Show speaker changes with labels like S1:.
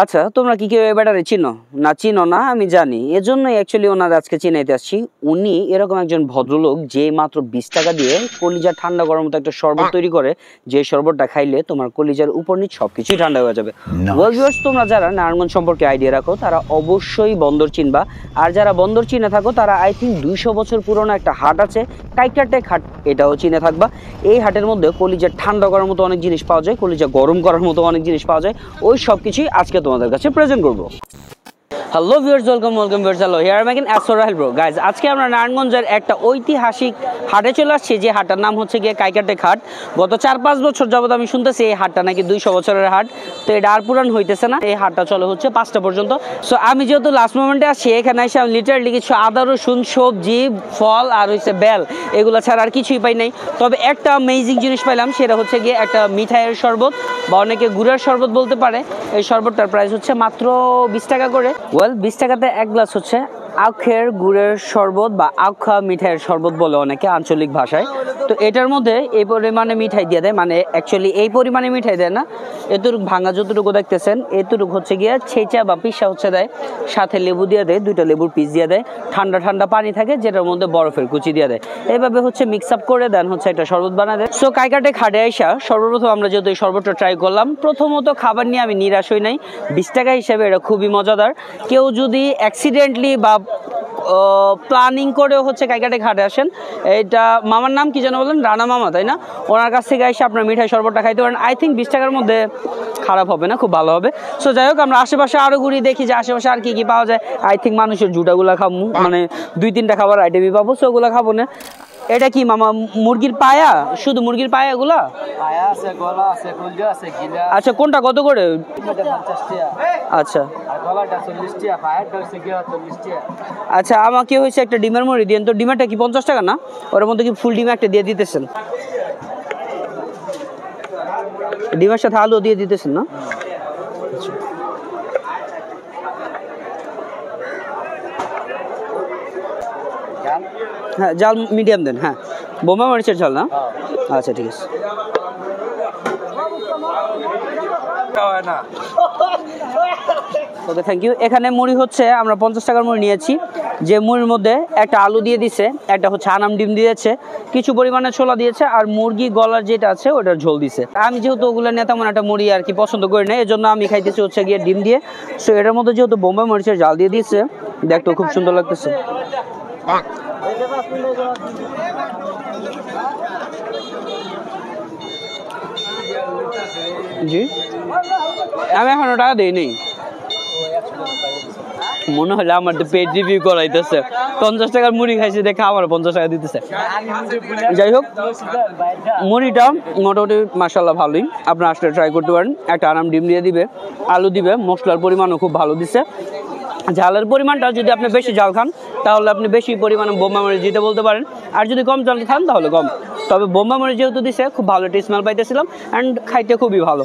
S1: আচ্ছা, তোমরা কি কেউ এই ব্যাটারে চিনো? না চিনো না আমি জানি, এজন্যই অ্যাকচুয়ালি ওনার আজকে চিনাইতে আসছি। উনি এরকম একজন ভদ্রলোক যে মাত্র 20 টাকা দিয়ে কলিজা ঠান্ডা করার মতো একটা শরবত তৈরি করে, যে শরবতটা খাইলে তোমার কলিজার উপর নিচ সবকিছুই ঠান্ডা হয়ে যাবে। ওয়েল ভিউয়ার্স, তোমরা যারা নারায়ণগঞ্জ সম্পর্কে আইডিয়া রাখো তারা অবশ্যই বন্দর চিনবা, আর যারা বন্দর চিনে থাকো তারা আই থিঙ্ক 200 বছর পুরনো একটা হাট আছে, কাইকারটেক হাট, এটাও চিনে থাকবা। এই হাটের মধ্যে কলিজা ঠান্ডা করার মতো অনেক জিনিস পাওয়া যায়, কলিজা গরম করার মতো অনেক জিনিস পাওয়া যায়, ওই সব কিছুই আজকে তোমাদের কাছে প্রেজেন্ট করব। Hello viewers, welcome viewers, hello here I am again as Rahel bro. Guys, আজকে আমরা নারায়ণগঞ্জের একটা ঐতিহাসিক হাটে চলে আসছি, যে হাটটার নাম হচ্ছে গিয়ে কাইকারটেক হাট। গত 4-5 বছর যাবত আমি শুনতেছি এই হাটটা নাকি 200 বছরের হাট, তো এটা আর পুরান হইতেছে না। এই হাটটা চলে হচ্ছে 5টা পর্যন্ত। সো আমি যেহেতু লাস্ট মোমেন্টে আসছি, এখানে এসে আমি লিটারালি কিছু আদা রসুন সবজি ফল আর হচ্ছে বেল, এগুলো ছাড়া আর কিছুই পাই নাই। তবে একটা অ্যামেজিং জিনিস পাইলাম, সেটা হচ্ছে গিয়ে একটা মিঠাইয়ের শরবত, বা অনেকে গুড়ের শরবত বলতে পারে। এই শরবতটার প্রাইস হচ্ছে মাত্র 20 টাকা করে। ওয়েল, 20 টাকাতে এক গ্লাস হচ্ছে আখের গুড়ের শরবত বা আখা মিঠাইয়ের শরবত বলে অনেকে আঞ্চলিক ভাষায়। তো এটার মধ্যে এই পরিমাণে মিঠাই দিয়ে দেয়, মানে অ্যাকচুয়ালি এই পরিমাণে মিঠাই দেয় না, এতটুকু ভাঙা যতটুকু দেখতেছেন এতটুকু হচ্ছে গিয়ে ছেঁচা বা পিসা হচ্ছে দেয়, সাথে লেবু দিয়ে দেয়, 2টা লেবুর পিস দিয়ে দেয়, ঠান্ডা ঠান্ডা পানি থাকে যেটার মধ্যে বরফের কুচি দিয়ে দেয়। এইভাবে হচ্ছে মিক্স আপ করে দেন হচ্ছে একটা শরবত বানা দেয়। সো কাইকারটেক হাটে আইসা সর্বপ্রথম আমরা যেহেতু এই শরবতটা ট্রাই করলাম, প্রথমত খাবার নিয়ে আমি নিরাশ হই নাই। 20 টাকা হিসেবে এটা খুবই মজাদার। কেউ যদি অ্যাক্সিডেন্টলি বা প্ল্যানিং করে হচ্ছে কাইকারটেক হাটে আসেন, এটা মামার নাম কি যেন বলেন, রানা মামা তাই না, ওনার কাছ থেকে এসে আপনার মিঠাই শরবতটা খাইতে পারেন। আই থিঙ্ক 20 টাকার মধ্যে খারাপ হবে না, খুব ভালো হবে। সো যাই হোক, আমরা আশেপাশে আরও ঘুরি, দেখি যে আশেপাশে আর কি কি পাওয়া যায়। আই থিঙ্ক মানুষের জুটাগুলা খাবো, মানে 2-3টা খাবার আইটেমই পাবো, সো ওগুলো খাবো না। এটা কি মামা, মুরগির পায়া? শুধু মুরগির পায়া এগুলা? আচ্ছা, কোনটা কত করে? আচ্ছা আচ্ছা, আমাকে হয়েছে একটা ডিমের মুড়ি দিন তো। ডিমেরটা কি 50 টাকা না? ওর মধ্যে কি ফুল ডিম একটা দিয়ে দিতেছেন? ডিমের সাথে আলু দিয়ে দিতেছেন না? হ্যাঁ, জাল মিডিয়াম দেন। হ্যাঁ, বোমা মরিচের ঝাল না? আচ্ছা ঠিক আছে। ওকে, থ্যাংক ইউ। এখানে মুড়ি হচ্ছে আমরা 50 টাকার মুড়ি নিয়েছি, যে মুড়ির মধ্যে একটা আলু দিয়ে দিছে, একটা হচ্ছে আনাম ডিম দিয়েছে, কিছু পরিমাণে ছোলা দিয়েছে, আর মুরগি গলার যেটা আছে ওটার ঝোল দিছে। আমি যেহেতু ওগুলো নিয়ে তেমন একটা মুড়ি আর কি পছন্দ করি না, এই জন্য আমি খাইতেছি হচ্ছে গিয়ে ডিম দিয়ে। সো এটার মধ্যে যেহেতু বোম্বাই মরিচের ঝাল দিয়ে দিয়েছে, দেখতে খুব সুন্দর লাগতেছে। জি, আমি এখনো টাকা দিই নেই, মনে হলে আমার তো পেট রিভিউ করাইতেছে। 50 টাকার মুড়ি খাইছে দেখে আমার 50 টাকা দিতেছে। যাই হোক, মুড়িটা মোটামুটি মাশাআল্লাহ ভালোই, আপনারা আসলে ট্রাই করতে পারেন। একটা আনাম ডিম দিয়ে দিবে, আলু দিবে, মশলার পরিমাণও খুব ভালো দিচ্ছে। ঝালের পরিমাণটা যদি আপনি বেশি ঝাল খান তাহলে আপনি বেশি পরিমাণে বোম্বা মরিচ দিতে বলতে পারেন, আর যদি কম ঝাল খান তাহলে কম। তবে বোম্বা মরিচ যেহেতু দিছে, খুব ভালো একটা স্মেল পাইতেছিলাম, অ্যান্ড খাইতে খুবই ভালো।